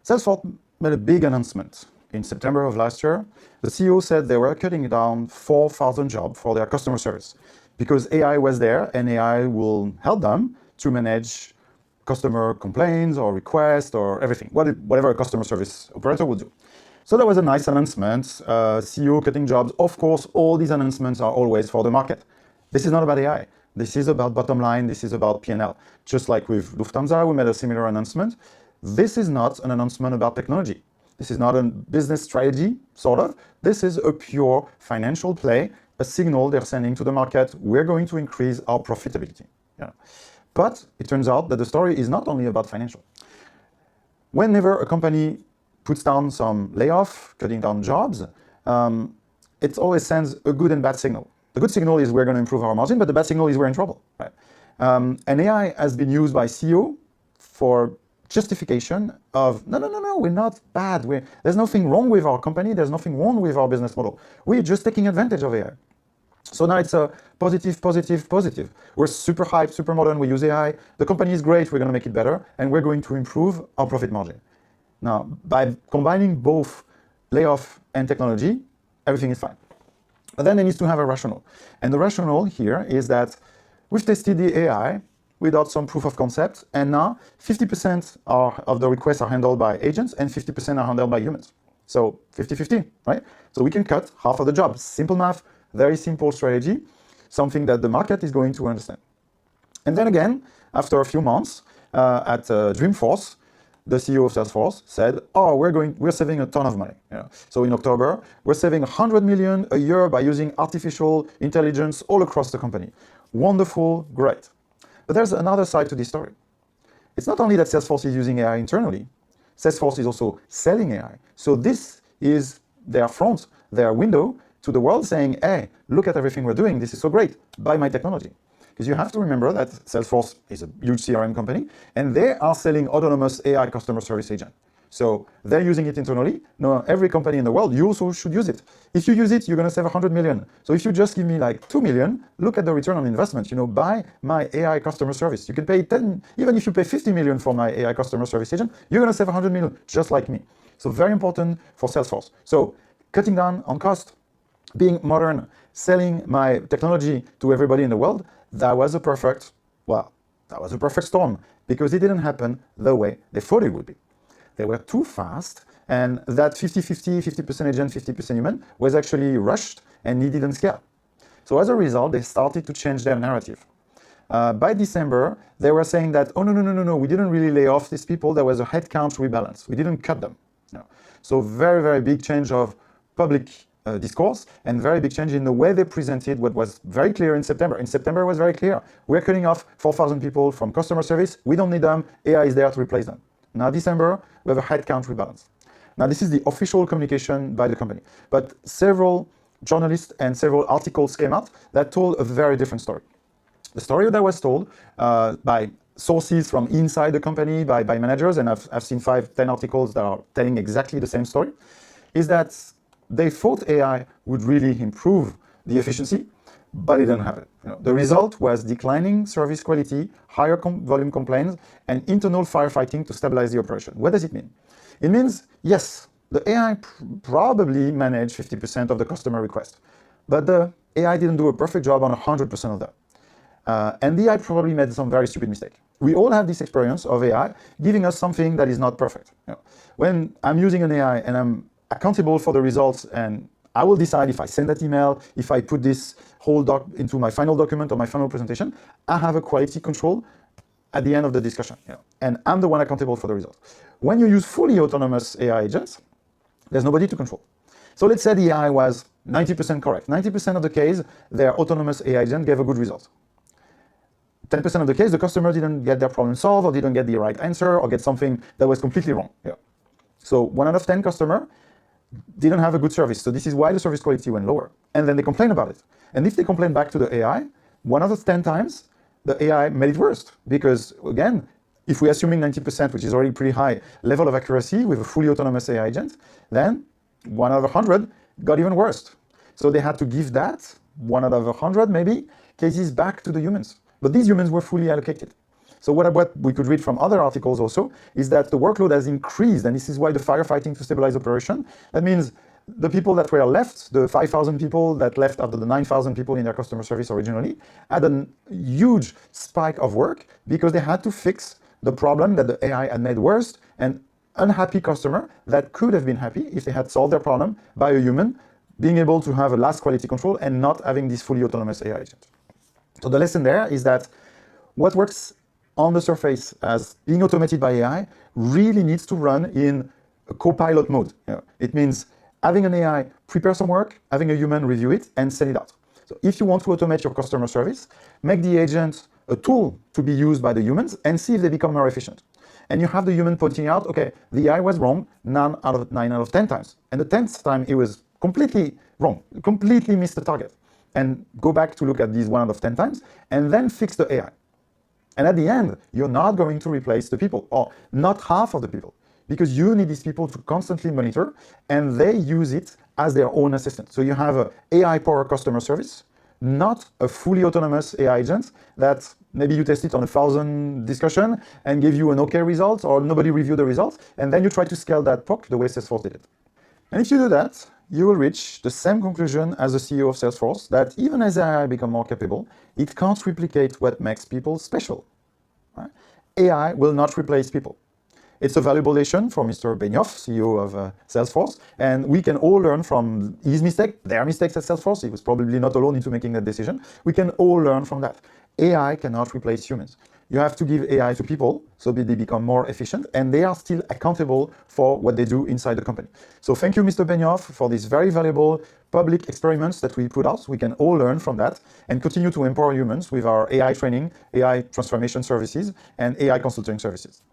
Salesforce made a big announcement in September of last year. The CEO said they were cutting down 4,000 jobs for their customer service because AI was there and AI will help them to manage customer complaints or requests or everything, whatever a customer service operator would do. So that was a nice announcement, CEO cutting jobs. Of course, all these announcements are always for the market. This is not about AI. This is about bottom line. This is about P&L. Just like with Lufthansa, we made a similar announcement. This is not an announcement about technology. This is not a business strategy, sort of. This is a pure financial play, a signal they're sending to the market. We're going to increase our profitability. Yeah. But it turns out that the story is not only about financial. Whenever a company puts down some layoff, cutting down jobs, it always sends a good and bad signal. The good signal is we're going to improve our margin, but the bad signal is we're in trouble. Right? And AI has been used by CEO for justification of, no, we're not bad. There's nothing wrong with our company. There's nothing wrong with our business model. We're just taking advantage of AI. So now it's a positive. We're super hyped, super modern. We use AI. The company is great. We're going to make it better. And we're going to improve our profit margin. Now, by combining both layoff and technology, everything is fine. But then it needs to have a rationale. And the rationale here is that we've tested the AI without some proof of concept. And now 50% of the requests are handled by agents and 50% are handled by humans. So 50-50, right? So we can cut half of the job. Simple math, very simple strategy, something that the market is going to understand. And then again, after a few months at Dreamforce, the CEO of Salesforce said, we're saving a ton of money. So in October, we're saving 100 million a year by using artificial intelligence all across the company. Wonderful, great. But there's another side to this story. It's not only that Salesforce is using AI internally, Salesforce is also selling AI. So this is their front, their window to the world saying, hey, look at everything we're doing. This is so great. Buy my technology. Because you have to remember that Salesforce is a huge CRM company, and they are selling autonomous AI customer service agent. So they're using it internally. No, every company in the world, you also should use it. If you use it, you're going to save 100 million. So if you just give me like 2 million, look at the return on investment. Buy my AI customer service. You can pay 10, even if you pay 50 million for my AI customer service agent, you're going to save 100 million, just like me. So very important for Salesforce. So cutting down on cost, being modern, selling my technology to everybody in the world, that was a perfect storm because it didn't happen the way they thought it would be. They were too fast, and that 50-50, 50% agent, 50% human was actually rushed and it didn't scale. So as a result, they started to change their narrative. By December, they were saying that, no, we didn't really lay off these people. There was a headcount rebalance. We didn't cut them. No. So very, very big change of public discourse and very big change in the way they presented what was very clear in September. In September, it was very clear. We're cutting off 4,000 people from customer service. We don't need them. AI is there to replace them. Now, December, we have a headcount rebalance. Now, this is the official communication by the company. But several journalists and several articles came out that told a very different story. The story that was told by sources from inside the company, by managers, and I've seen 5-10 articles that are telling exactly the same story, is that they thought AI would really improve the efficiency, but it didn't happen. The result was declining service quality, higher volume complaints, and internal firefighting to stabilize the operation. What does it mean? It means, yes, the AI probably managed 50% of the customer request, but the AI didn't do a perfect job on 100% of that. And the AI probably made some very stupid mistake. We all have this experience of AI giving us something that is not perfect. When I'm using an AI and I'm accountable for the results, and I will decide if I send that email, if I put this whole doc into my final document or my final presentation, I have a quality control at the end of the discussion, and I'm the one accountable for the results. When you use fully autonomous AI agents, there's nobody to control. So let's say the AI was 90% correct. 90% of the case, their autonomous AI agent gave a good result. 10% of the case, the customer didn't get their problem solved or didn't get the right answer or get something that was completely wrong. So 1 out of 10 customer didn't have a good service. So this is why the service quality went lower. And then they complain about it. And if they complain back to the AI, 1 out of 10 times, the AI made it worse. Because again, if we're assuming 90%, which is already pretty high level of accuracy with a fully autonomous AI agent, then 1 out of 100 got even worse. So they had to give that 1 out of 100 maybe cases back to the humans. But these humans were fully allocated. So what we could read from other articles also is that the workload has increased, and this is why the firefighting to stabilize operation. That means the people that were left, the 5,000 people that left after the 9,000 people in their customer service originally, had a huge spike of work because they had to fix the problem that the AI had made worse, and unhappy customer that could have been happy if they had solved their problem by a human, being able to have a last quality control and not having this fully autonomous AI agent. So the lesson there is that what works on the surface as being automated by AI really needs to run in a co-pilot mode. It means having an AI prepare some work, having a human review it, and send it out. So if you want to automate your customer service, make the agent a tool to be used by the humans and see if they become more efficient. And you have the human pointing out, okay, the AI was wrong 9 out of 10 times. And the 10th time it was completely wrong, completely missed the target. And go back to look at these 1 out of 10 times, and then fix the AI. And at the end, you're not going to replace the people, or not half of the people, because you need these people to constantly monitor, and they use it as their own assistant. So you have an AI-powered customer service, not a fully autonomous AI agent that maybe you test it on 1,000 discussion and give you an okay result, or nobody review the results, and then you try to scale that POC the way Salesforce did it. And if you do that, you will reach the same conclusion as the CEO of Salesforce, that even as AI become more capable, it can't replicate what makes people special. Right? AI will not replace people. It's a valuable lesson for Mr. Benioff, CEO of Salesforce, and we can all learn from his mistake, their mistakes at Salesforce. He was probably not alone into making that decision. We can all learn from that. AI cannot replace humans. You have to give AI to people so that they become more efficient, and they are still accountable for what they do inside the company. So thank you, Mr. Benioff, for these very valuable public experiments that we put out. We can all learn from that and continue to empower humans with our AI training, AI transformation services, and AI consulting services.